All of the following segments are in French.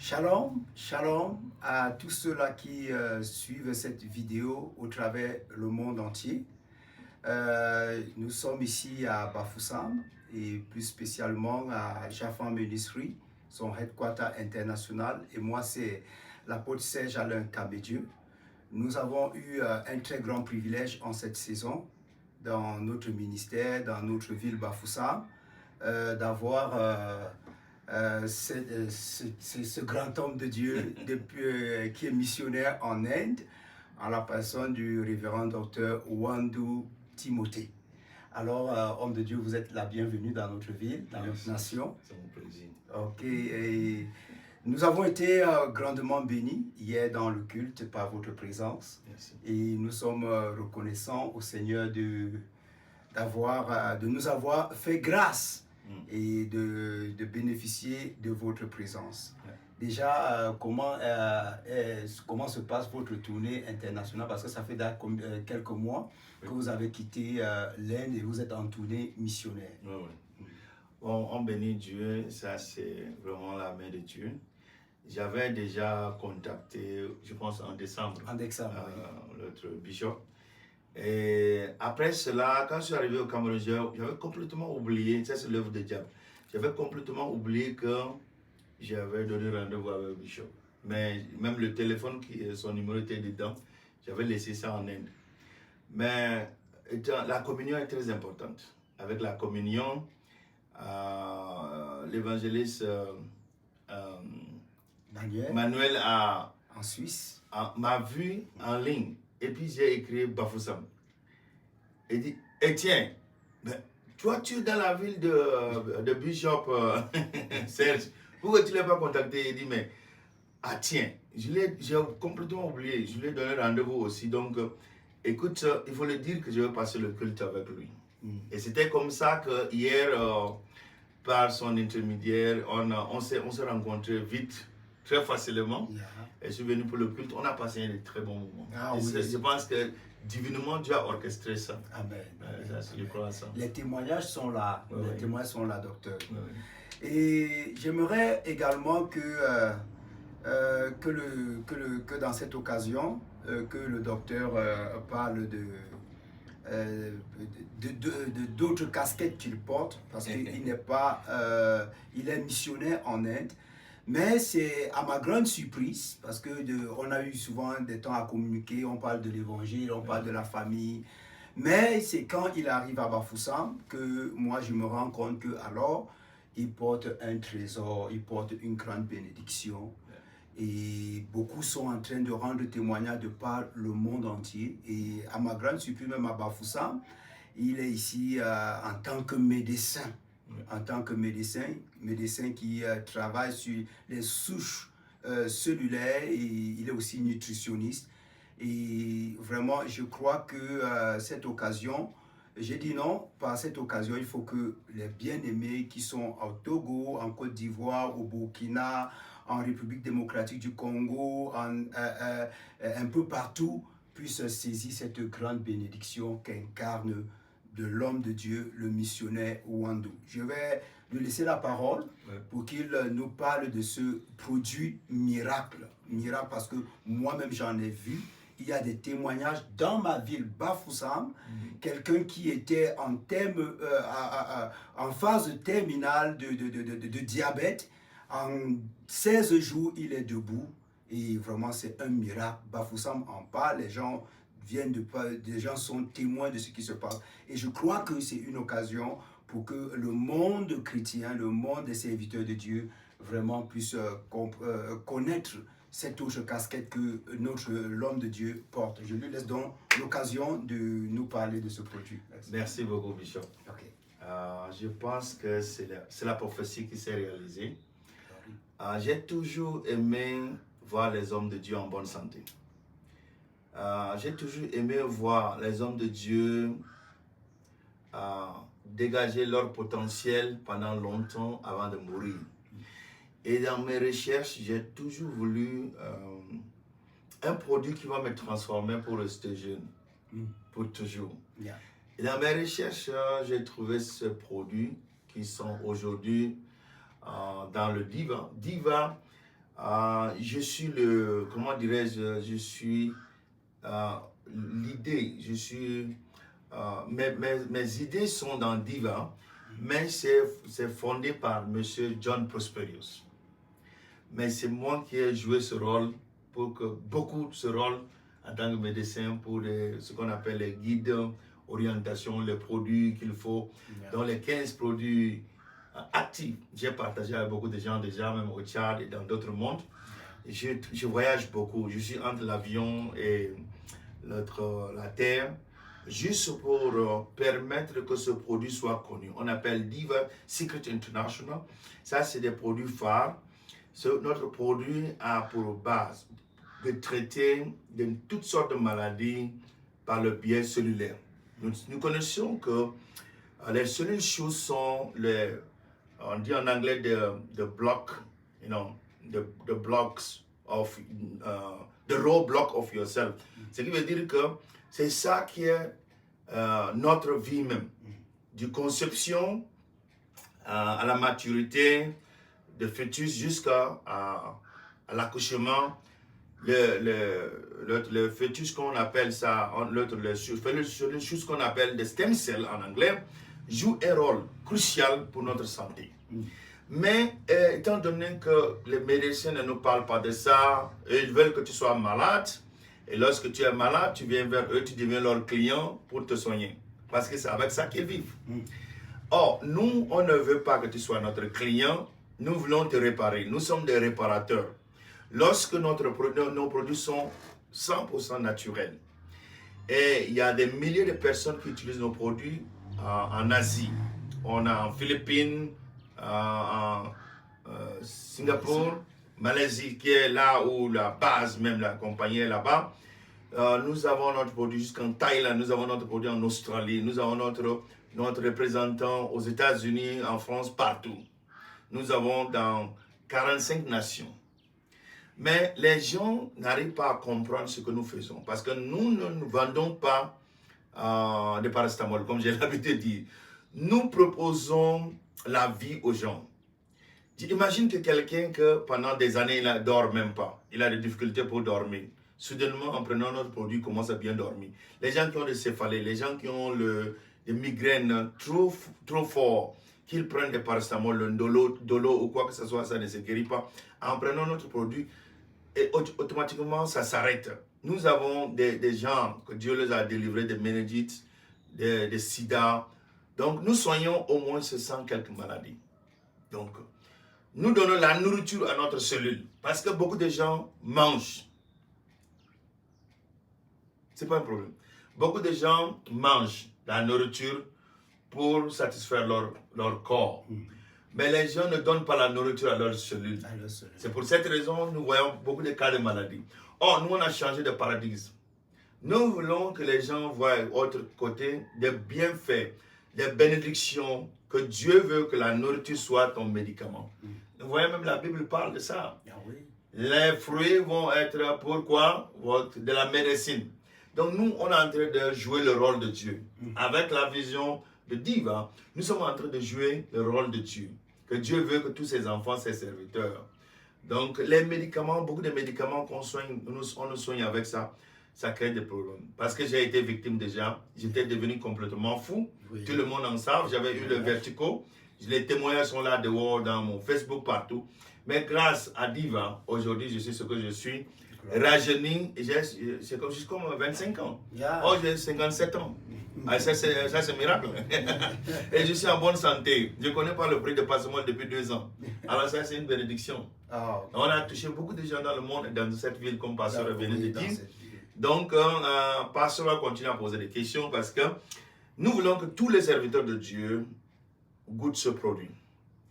Shalom, shalom à tous ceux-là qui suivent cette vidéo au travers le monde entier. Nous sommes ici à Bafoussam et plus spécialement à Jaffa Ministry, son headquarter international. Et moi, c'est l'apôtre Serge Alain Kabedieu. Nous avons eu un très grand privilège en cette saison dans notre ministère, dans notre ville Bafoussam, d'avoir ce grand homme de Dieu qui est missionnaire en Inde, en la personne du révérend docteur Wandu Timothée. Alors, homme de Dieu, vous êtes la bienvenue dans notre ville, dans notre nation. C'est mon plaisir. Ok, et nous avons été grandement bénis hier dans le culte par votre présence. Merci. Et nous sommes reconnaissants au Seigneur de nous avoir fait grâce et de bénéficier de votre présence. Ouais. Déjà, comment se passe votre tournée internationale? Parce que ça fait quelques mois que vous avez quitté l'Inde et vous êtes en tournée missionnaire. Ouais, ouais. Bon, on bénit Dieu, ça c'est vraiment la main de Dieu. J'avais déjà contacté, je pense en décembre, notre bishop. Et après cela, quand je suis arrivé au Cameroun, j'avais complètement oublié, ça c'est l'œuvre de diable, j'avais complètement oublié que j'avais donné rendez-vous avec le bishop. Mais même le téléphone, son numéro était dedans, j'avais laissé ça en Inde. Mais la communion est très importante. Avec la communion, l'évangéliste Manuel en Suisse m'a vu en ligne. Et puis j'ai écrit Bafoussam. Et dit, Etienne, toi tu es dans la ville de Bishop Serge. Pourquoi tu ne l'as pas contacté? Il dit, mais tiens, j'ai complètement oublié. Je lui ai donné rendez-vous aussi. Donc, écoute, il faut le dire que je vais passer le culte avec lui. Et c'était comme ça que hier, par son intermédiaire, on s'est rencontrés vite, très facilement. Et je suis venu pour le culte. On a passé un très bon moment. Je pense que divinement Dieu a orchestré ça. Amen. Je crois à ça. Les témoignages sont là. Ouais, témoignages sont là, docteur. Ouais. Et j'aimerais également que dans cette occasion, que le docteur parle d'autres casquettes qu'il porte, parce qu'il n'est pas, il est missionnaire en Inde. Mais c'est à ma grande surprise, parce que on a eu souvent des temps à communiquer, on parle de l'évangile, on parle de la famille. Mais c'est quand il arrive à Bafoussam que moi je me rends compte que alors il porte un trésor, il porte une grande bénédiction. Et beaucoup sont en train de rendre témoignage de par le monde entier. Et à ma grande surprise, même à Bafoussam, il est ici en tant que médecin. En tant que médecin qui travaille sur les souches cellulaires, et il est aussi nutritionniste. Et vraiment, je crois que cette occasion, j'ai dit non, par cette occasion, il faut que les bien-aimés qui sont au Togo, en Côte d'Ivoire, au Burkina, en République démocratique du Congo, un peu partout, puissent saisir cette grande bénédiction qu'incarne de l'homme de Dieu, le missionnaire Wandu. Je vais lui laisser la parole pour qu'il nous parle de ce produit miracle. Miracle parce que moi-même j'en ai vu. Il y a des témoignages dans ma ville, Bafoussam, quelqu'un qui était en phase terminale de diabète. En 16 jours, il est debout. Et vraiment, c'est un miracle. Bafoussam en parle, les gens sont témoins de ce qui se passe. Et je crois que c'est une occasion pour que le monde chrétien, le monde des serviteurs de Dieu, vraiment puisse connaître cette autre casquette que l'homme de Dieu porte. Je lui laisse donc l'occasion de nous parler de ce produit. Merci beaucoup, Bishop. Okay. Je pense que c'est la prophétie qui s'est réalisée. J'ai toujours aimé voir les hommes de Dieu en bonne santé. J'ai toujours aimé voir les hommes de Dieu dégager leur potentiel pendant longtemps avant de mourir. Et dans mes recherches, j'ai toujours voulu un produit qui va me transformer pour rester jeune, pour toujours. Yeah. Et dans mes recherches, j'ai trouvé ce produit qui sont aujourd'hui dans le Diva. Diva, Je suis comment dirais-je, je suis l'idée, mes idées sont dans Diva, mais c'est fondé par Monsieur John Prosperius. Mais c'est moi qui ai joué ce rôle, pour que beaucoup ce rôle en tant que médecin pour ce qu'on appelle les guides, orientation, les produits qu'il faut. Dans les 15 produits actifs, j'ai partagé avec beaucoup de gens déjà, même au Tchad et dans d'autres mondes. Je voyage beaucoup, je suis entre l'avion et la terre, juste pour permettre que ce produit soit connu. On appelle Diva Secret International. Ça, c'est des produits phares. Notre produit a pour base de traiter de toutes sortes de maladies par le biais cellulaire. Nous connaissons que les cellules chaudes sont on dit en anglais the block, the blocks of the roadblock of yourself. Ce qui veut dire que c'est ça qui est notre vie même, du conception à la maturité de fœtus jusqu'à l'accouchement. Le fœtus qu'on appelle ça, le fœtus qu'on appelle des stem cells en anglais, joue un rôle crucial pour notre santé. Mais étant donné que les médecins ne nous parlent pas de ça, ils veulent que tu sois malade, et lorsque tu es malade, tu viens vers eux, tu deviens leur client pour te soigner. Parce que c'est avec ça qu'ils vivent. Or, nous, on ne veut pas que tu sois notre client, nous voulons te réparer. Nous sommes des réparateurs. Lorsque nos produits sont 100% naturels, et il y a des milliers de personnes qui utilisent nos produits en Asie. On a en Philippines, en Singapour, Malaisie, qui est là où la base, même la compagnie est là-bas. Nous avons notre produit jusqu'en Thaïlande, nous avons notre produit en Australie, nous avons notre représentant aux États-Unis, en France, partout. Nous avons dans 45 nations. Mais les gens n'arrivent pas à comprendre ce que nous faisons parce que nous ne vendons pas de paracétamol, comme j'ai l'habitude de dire. Nous proposons la vie aux gens. Imagine que quelqu'un que pendant des années, il ne dort même pas. Il a des difficultés pour dormir. Soudainement, en prenant notre produit, il commence à bien dormir. Les gens qui ont des céphalées, les gens qui ont des migraines trop forts, qu'ils prennent des paracétamol, le dolo ou quoi que ce soit, ça ne se guérit pas. En prenant notre produit, et automatiquement, ça s'arrête. Nous avons des gens que Dieu les a délivrés des méningites, des sida. Donc, nous soignons au moins 100 quelques maladies. Donc, nous donnons la nourriture à notre cellule. Parce que beaucoup de gens mangent. Ce n'est pas un problème. Beaucoup de gens mangent la nourriture pour satisfaire leur corps. Mais les gens ne donnent pas la nourriture à leurs cellules. C'est pour cette raison que nous voyons beaucoup de cas de maladies. Or, nous, on a changé de paradigme. Nous voulons que les gens voient autre côté des bienfaits, des bénédictions, que Dieu veut que la nourriture soit ton médicament. Vous voyez, même la Bible parle de ça. Les fruits vont être, pourquoi? De la médecine. Donc nous, on est en train de jouer le rôle de Dieu. Avec la vision de Diva, nous sommes en train de jouer le rôle de Dieu. Que Dieu veut que tous ses enfants, ses serviteurs. Donc les médicaments, beaucoup de médicaments qu'on soigne, on nous soigne avec ça, ça crée des problèmes. Parce que j'ai été victime déjà, j'étais devenu complètement fou. Tout le monde en savent, j'avais eu le vertigo. Les témoignages sont là dehors, dans mon Facebook, partout. Mais grâce à Diva, aujourd'hui, je suis ce que je suis. Rajeuni, c'est comme 25 ans. Oh, j'ai 57 ans. Ah, ça, c'est miracle. Et je suis en bonne santé. Je ne connais pas le prix de Paracétamol depuis 2 ans. Alors ça, c'est une bénédiction. On a touché beaucoup de gens dans le monde, dans cette ville, comme Pasteur venait de dire. Donc, Pasteur va continuer à poser des questions parce que nous voulons que tous les serviteurs de Dieu goûtent ce produit.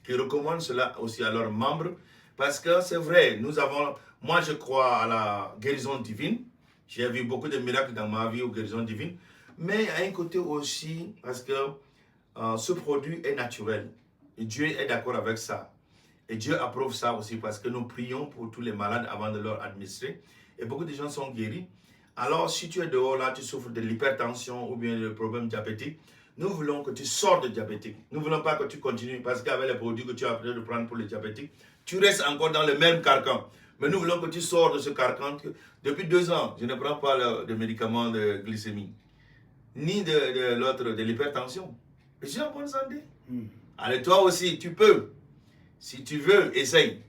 Qu'ils recommandent cela aussi à leurs membres. Parce que c'est vrai, moi je crois à la guérison divine. J'ai vu beaucoup de miracles dans ma vie aux guérisons divines. Mais à un côté aussi, parce que ce produit est naturel. Et Dieu est d'accord avec ça. Et Dieu approuve ça aussi parce que nous prions pour tous les malades avant de leur administrer. Et beaucoup de gens sont guéris. Alors si tu es dehors là, tu souffres de l'hypertension ou bien de problèmes diabétiques, nous voulons que tu sors de diabétique. Nous ne voulons pas que tu continues parce qu'avec les produits que tu as appris de prendre pour les diabétiques, tu restes encore dans le même carcan. Mais nous voulons que tu sors de ce carcan. Depuis 2 ans, je ne prends pas de médicaments de glycémie, ni de l'autre, de l'hypertension. Je suis en bonne santé. Allez, toi aussi, tu peux. Si tu veux, essaye.